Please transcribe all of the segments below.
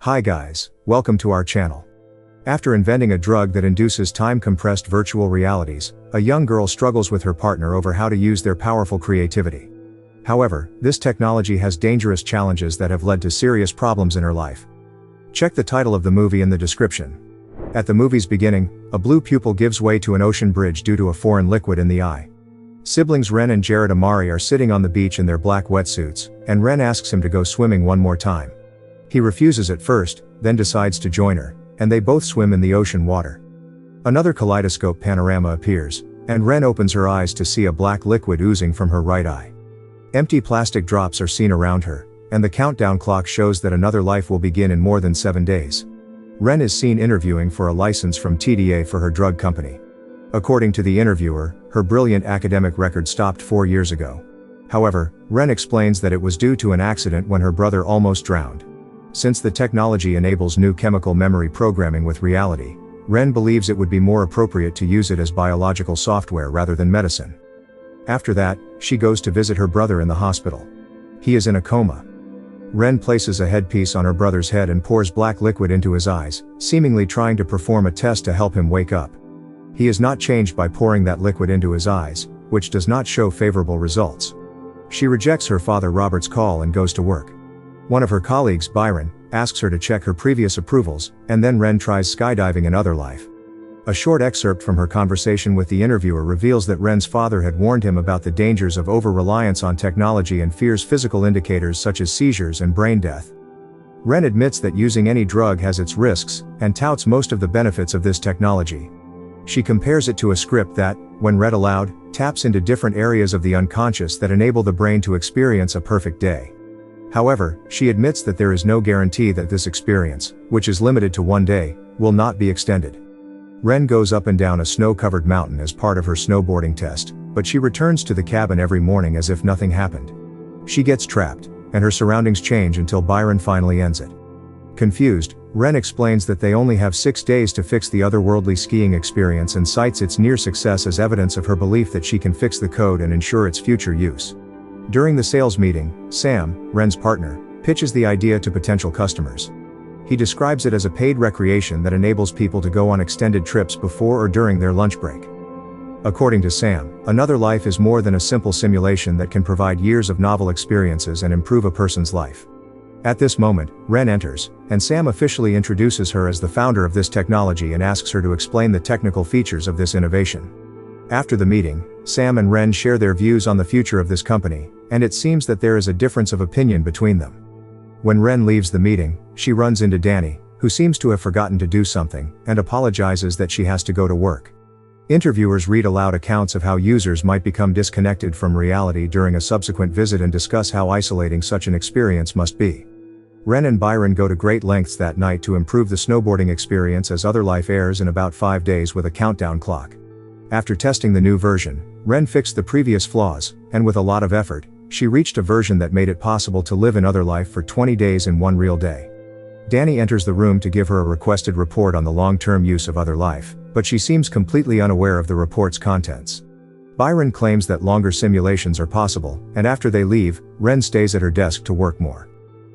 Hi guys, welcome to our channel. After inventing a drug that induces time-compressed virtual realities, a young girl struggles with her partner over how to use their powerful creativity. However, this technology has dangerous challenges that have led to serious problems in her life. Check the title of the movie in the description. At the movie's beginning, a blue pupil gives way to an ocean bridge due to a foreign liquid in the eye. Siblings Ren and Jared Amari are sitting on the beach in their black wetsuits, and Ren asks him to go swimming one more time. He refuses at first, then decides to join her, and they both swim in the ocean water. Another kaleidoscope panorama appears, and Ren opens her eyes to see a black liquid oozing from her right eye. Empty plastic drops are seen around her, and the countdown clock shows that another life will begin in more than 7 days. Ren is seen interviewing for a license from TDA for her drug company. According to the interviewer, her brilliant academic record stopped 4 years ago. However, Ren explains that it was due to an accident when her brother almost drowned. Since the technology enables new chemical memory programming with reality, Ren believes it would be more appropriate to use it as biological software rather than medicine. After that, she goes to visit her brother in the hospital. He is in a coma. Ren places a headpiece on her brother's head and pours black liquid into his eyes, seemingly trying to perform a test to help him wake up. He is not changed by pouring that liquid into his eyes, which does not show favorable results. She rejects her father Robert's call and goes to work. One of her colleagues, Byron, asks her to check her previous approvals, and then Ren tries skydiving in OtherLife. A short excerpt from her conversation with the interviewer reveals that Ren's father had warned him about the dangers of over-reliance on technology and fears physical indicators such as seizures and brain death. Ren admits that using any drug has its risks, and touts most of the benefits of this technology. She compares it to a script that, when read aloud, taps into different areas of the unconscious that enable the brain to experience a perfect day. However, she admits that there is no guarantee that this experience, which is limited to 1 day, will not be extended. Ren goes up and down a snow-covered mountain as part of her snowboarding test, but she returns to the cabin every morning as if nothing happened. She gets trapped, and her surroundings change until Byron finally ends it. Confused, Ren explains that they only have 6 days to fix the otherworldly skiing experience and cites its near success as evidence of her belief that she can fix the code and ensure its future use. During the sales meeting, Sam, Ren's partner, pitches the idea to potential customers. He describes it as a paid recreation that enables people to go on extended trips before or during their lunch break. According to Sam, Another Life is more than a simple simulation that can provide years of novel experiences and improve a person's life. At this moment, Ren enters, and Sam officially introduces her as the founder of this technology and asks her to explain the technical features of this innovation. After the meeting, Sam and Ren share their views on the future of this company, and it seems that there is a difference of opinion between them. When Ren leaves the meeting, she runs into Dany, who seems to have forgotten to do something, and apologizes that she has to go to work. Interviewers read aloud accounts of how users might become disconnected from reality during a subsequent visit and discuss how isolating such an experience must be. Ren and Byron go to great lengths that night to improve the snowboarding experience as OtherLife airs in about 5 days with a countdown clock. After testing the new version, Ren fixed the previous flaws, and with a lot of effort, she reached a version that made it possible to live in OtherLife for 20 days in 1 real day. Dany enters the room to give her a requested report on the long-term use of OtherLife, but she seems completely unaware of the report's contents. Byron claims that longer simulations are possible, and after they leave, Ren stays at her desk to work more.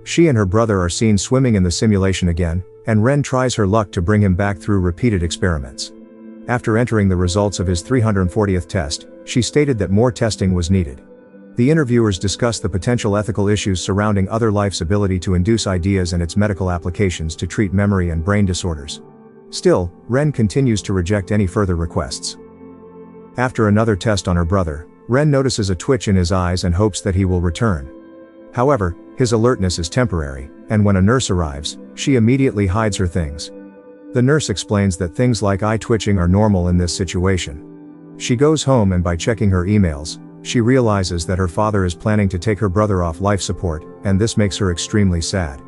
She and her brother are seen swimming in the simulation again, and Ren tries her luck to bring him back through repeated experiments. After entering the results of his 340th test, she stated that more testing was needed. The interviewers discussed the potential ethical issues surrounding OtherLife's ability to induce ideas and its medical applications to treat memory and brain disorders. Still, Ren continues to reject any further requests. After another test on her brother, Ren notices a twitch in his eyes and hopes that he will return. However, his alertness is temporary, and when a nurse arrives, she immediately hides her things. The nurse explains that things like eye twitching are normal in this situation. She goes home and by checking her emails, she realizes that her father is planning to take her brother off life support, and this makes her extremely sad.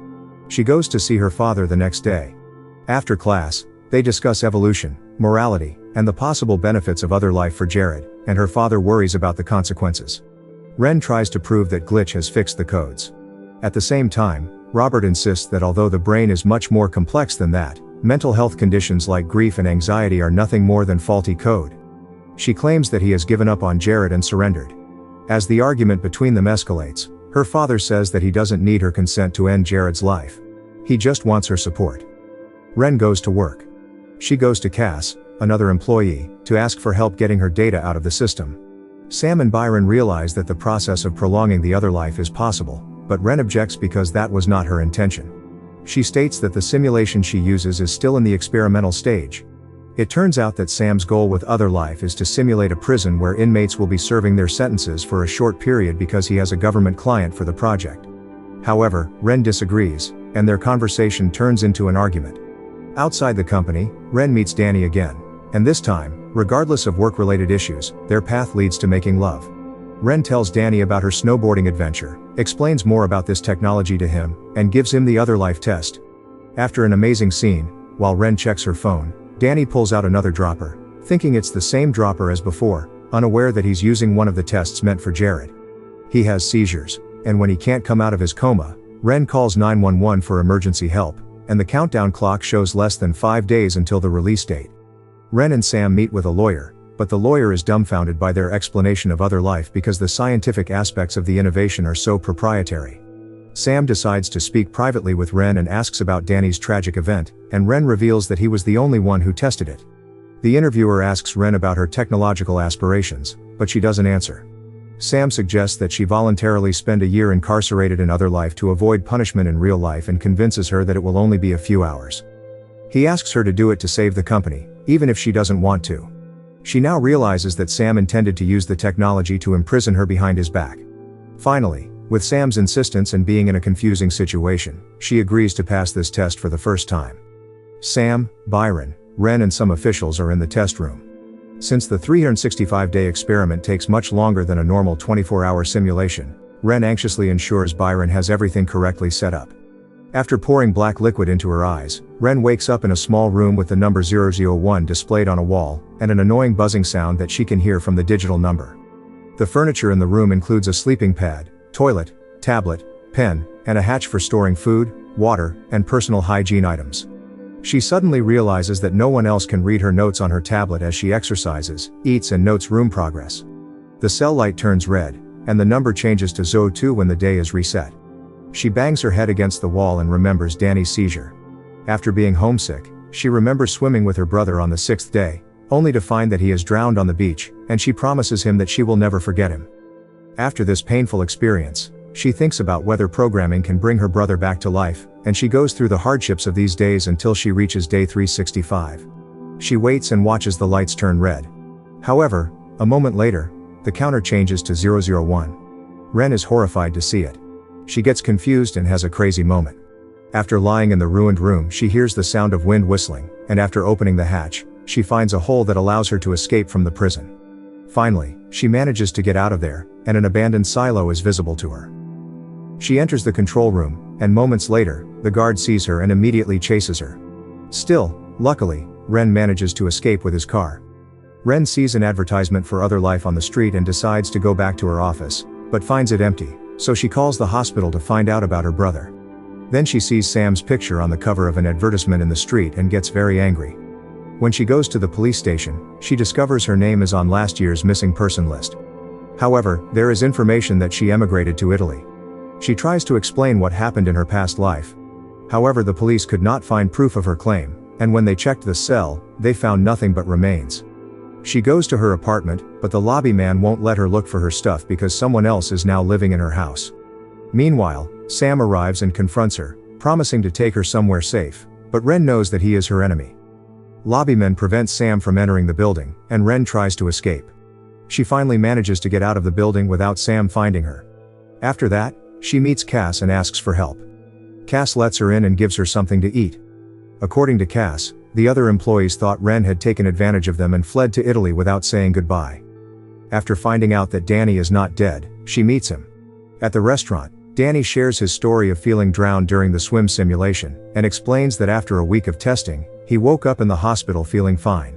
She goes to see her father the next day. After class, they discuss evolution, morality, and the possible benefits of OtherLife for Jared, and her father worries about the consequences. Ren tries to prove that Glitch has fixed the codes. At the same time, Robert insists that although the brain is much more complex than that, mental health conditions like grief and anxiety are nothing more than faulty code. She claims that he has given up on Jared and surrendered. As the argument between them escalates, her father says that he doesn't need her consent to end Jared's life. He just wants her support. Ren goes to work. She goes to Cass, another employee, to ask for help getting her data out of the system. Sam and Byron realize that the process of prolonging the OtherLife is possible, but Ren objects because that was not her intention. She states that the simulation she uses is still in the experimental stage. It turns out that Sam's goal with OtherLife is to simulate a prison where inmates will be serving their sentences for a short period because he has a government client for the project. However, Ren disagrees, and their conversation turns into an argument. Outside the company, Ren meets Dany again, and this time, regardless of work-related issues, their path leads to making love. Ren tells Dany about her snowboarding adventure, explains more about this technology to him, and gives him the OtherLife test. After an amazing scene, while Ren checks her phone, Dany pulls out another dropper, thinking it's the same dropper as before, unaware that he's using one of the tests meant for Jared. He has seizures, and when he can't come out of his coma, Ren calls 911 for emergency help, and the countdown clock shows less than 5 days until the release date. Ren and Sam meet with a lawyer, but the lawyer is dumbfounded by their explanation of OtherLife because the scientific aspects of the innovation are so proprietary. Sam decides to speak privately with Ren and asks about Dany's tragic event, and Ren reveals that he was the only one who tested it. The interviewer asks Ren about her technological aspirations, but she doesn't answer. Sam suggests that she voluntarily spend a year incarcerated in OtherLife to avoid punishment in real life and convinces her that it will only be a few hours. He asks her to do it to save the company, even if she doesn't want to. She now realizes that Sam intended to use the technology to imprison her behind his back. Finally, with Sam's insistence and being in a confusing situation, she agrees to pass this test for the first time. Sam, Byron, Ren and some officials are in the test room. Since the 365-day experiment takes much longer than a normal 24-hour simulation, Ren anxiously ensures Byron has everything correctly set up. After pouring black liquid into her eyes, Ren wakes up in a small room with the number 001 displayed on a wall, and an annoying buzzing sound that she can hear from the digital number. The furniture in the room includes a sleeping pad, toilet, tablet, pen, and a hatch for storing food, water, and personal hygiene items. She suddenly realizes that no one else can read her notes on her tablet as she exercises, eats and notes room progress. The cell light turns red, and the number changes to 02 when the day is reset. She bangs her head against the wall and remembers Dany's seizure. After being homesick, she remembers swimming with her brother on the 6th day, only to find that he is drowned on the beach, and she promises him that she will never forget him. After this painful experience, she thinks about whether programming can bring her brother back to life, and she goes through the hardships of these days until she reaches day 365. She waits and watches the lights turn red. However, a moment later, the counter changes to 001. Ren is horrified to see it. She gets confused and has a crazy moment. After lying in the ruined room, she hears the sound of wind whistling, and after opening the hatch, she finds a hole that allows her to escape from the prison. Finally, she manages to get out of there, and an abandoned silo is visible to her. She enters the control room, and moments later, the guard sees her and immediately chases her. Still, luckily, Ren manages to escape with his car. Ren sees an advertisement for OtherLife on the street and decides to go back to her office, but finds it empty, so she calls the hospital to find out about her brother. Then she sees Sam's picture on the cover of an advertisement in the street and gets very angry. When she goes to the police station, she discovers her name is on last year's missing person list. However, there is information that she emigrated to Italy. She tries to explain what happened in her past life. However, the police could not find proof of her claim, and when they checked the cell, they found nothing but remains. She goes to her apartment, but the lobby man won't let her look for her stuff because someone else is now living in her house. Meanwhile, Sam arrives and confronts her, promising to take her somewhere safe, but Ren knows that he is her enemy. Lobbymen prevent Sam from entering the building, and Ren tries to escape. She finally manages to get out of the building without Sam finding her. After that, she meets Cass and asks for help. Cass lets her in and gives her something to eat. According to Cass, the other employees thought Ren had taken advantage of them and fled to Italy without saying goodbye. After finding out that Dany is not dead, she meets him. At the restaurant, Dany shares his story of feeling drowned during the swim simulation, and explains that after a week of testing, he woke up in the hospital feeling fine.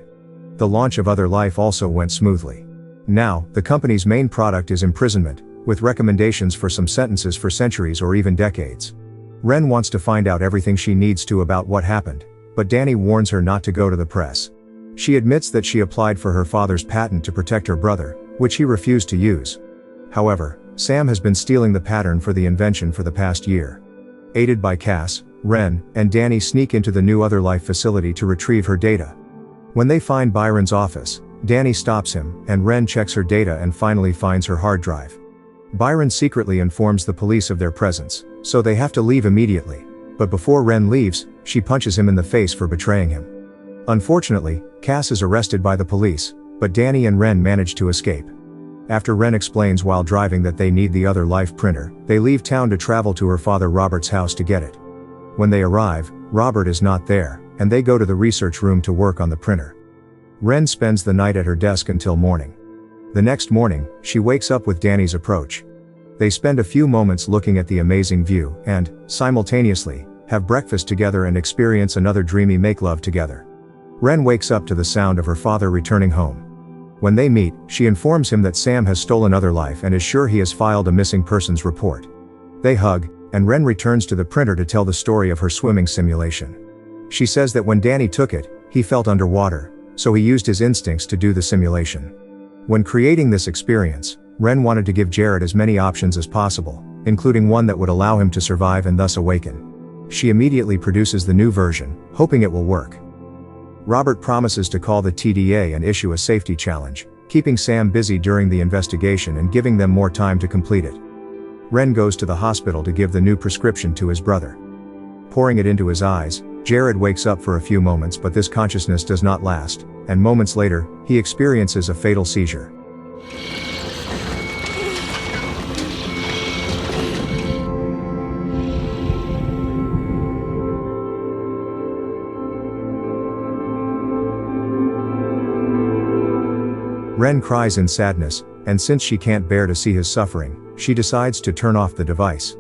The launch of OtherLife also went smoothly. Now, the company's main product is Imprisonment, with recommendations for some sentences for centuries or even decades. Ren wants to find out everything she needs to about what happened, but Dany warns her not to go to the press. She admits that she applied for her father's patent to protect her brother, which he refused to use. However, Sam has been stealing the pattern for the invention for the past year. Aided by Cass, Ren, and Dany sneak into the new OtherLife facility to retrieve her data. When they find Byron's office, Dany stops him, and Ren checks her data and finally finds her hard drive. Byron secretly informs the police of their presence, so they have to leave immediately. But before Ren leaves, she punches him in the face for betraying him. Unfortunately, Cass is arrested by the police, but Dany and Ren manage to escape. After Ren explains while driving that they need the OtherLife printer, they leave town to travel to her father Robert's house to get it. When they arrive, Robert is not there, and they go to the research room to work on the printer. Ren spends the night at her desk until morning. The next morning, she wakes up with Dany's approach. They spend a few moments looking at the amazing view, and, simultaneously, have breakfast together and experience another dreamy make-love together. Ren wakes up to the sound of her father returning home. When they meet, she informs him that Sam has stolen OtherLife and is sure he has filed a missing persons report. They hug, and Ren returns to the printer to tell the story of her swimming simulation. She says that when Dany took it, he felt underwater, so he used his instincts to do the simulation. When creating this experience, Ren wanted to give Jared as many options as possible, including one that would allow him to survive and thus awaken. She immediately produces the new version, hoping it will work. Robert promises to call the TDA and issue a safety challenge, keeping Sam busy during the investigation and giving them more time to complete it. Ren goes to the hospital to give the new prescription to his brother. Pouring it into his eyes, Jared wakes up for a few moments, but this consciousness does not last, and moments later, he experiences a fatal seizure. Ren cries in sadness, and since she can't bear to see his suffering, she decides to turn off the device.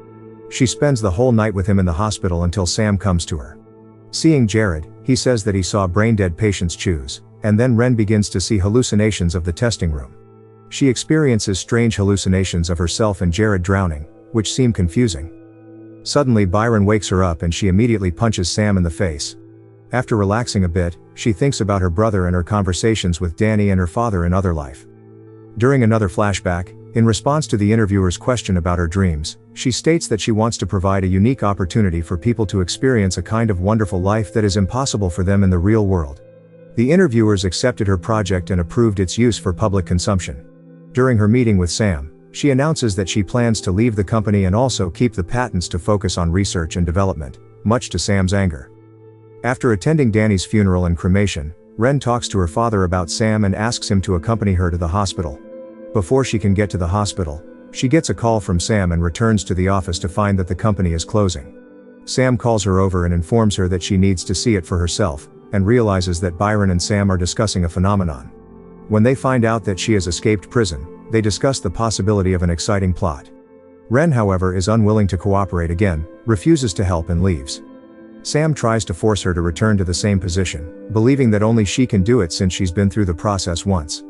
She spends the whole night with him in the hospital until Sam comes to her. Seeing Jared, he says that he saw brain-dead patients choose, and then Ren begins to see hallucinations of the testing room. She experiences strange hallucinations of herself and Jared drowning, which seem confusing. Suddenly Byron wakes her up and she immediately punches Sam in the face. After relaxing a bit, she thinks about her brother and her conversations with Dany and her father in OtherLife. During another flashback, in response to the interviewer's question about her dreams, she states that she wants to provide a unique opportunity for people to experience a kind of wonderful life that is impossible for them in the real world. The interviewers accepted her project and approved its use for public consumption. During her meeting with Sam, she announces that she plans to leave the company and also keep the patents to focus on research and development, much to Sam's anger. After attending Dany's funeral and cremation, Ren talks to her father about Sam and asks him to accompany her to the hospital. Before she can get to the hospital, she gets a call from Sam and returns to the office to find that the company is closing. Sam calls her over and informs her that she needs to see it for herself, and realizes that Byron and Sam are discussing a phenomenon. When they find out that she has escaped prison, they discuss the possibility of an exciting plot. Ren, however, is unwilling to cooperate again, refuses to help and leaves. Sam tries to force her to return to the same position, believing that only she can do it since she's been through the process once.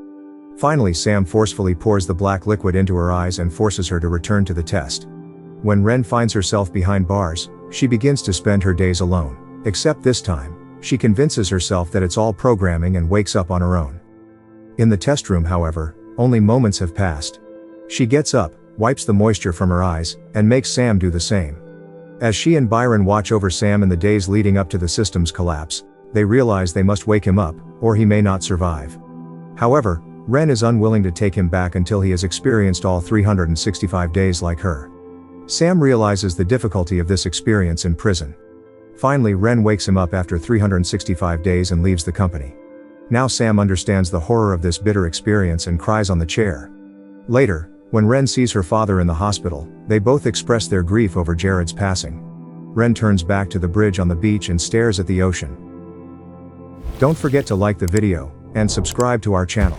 Finally, Sam forcefully pours the black liquid into her eyes and forces her to return to the test. When Ren finds herself behind bars, she begins to spend her days alone, except this time, she convinces herself that it's all programming and wakes up on her own. In the test room, however, only moments have passed. She gets up, wipes the moisture from her eyes, and makes Sam do the same. As she and Byron watch over Sam in the days leading up to the system's collapse, they realize they must wake him up, or he may not survive. However, Ren is unwilling to take him back until he has experienced all 365 days like her. Sam realizes the difficulty of this experience in prison. Finally, Ren wakes him up after 365 days and leaves the company. Now Sam understands the horror of this bitter experience and cries on the chair. Later, when Ren sees her father in the hospital, they both express their grief over Jared's passing. Ren turns back to the bridge on the beach and stares at the ocean. Don't forget to like the video, and subscribe to our channel.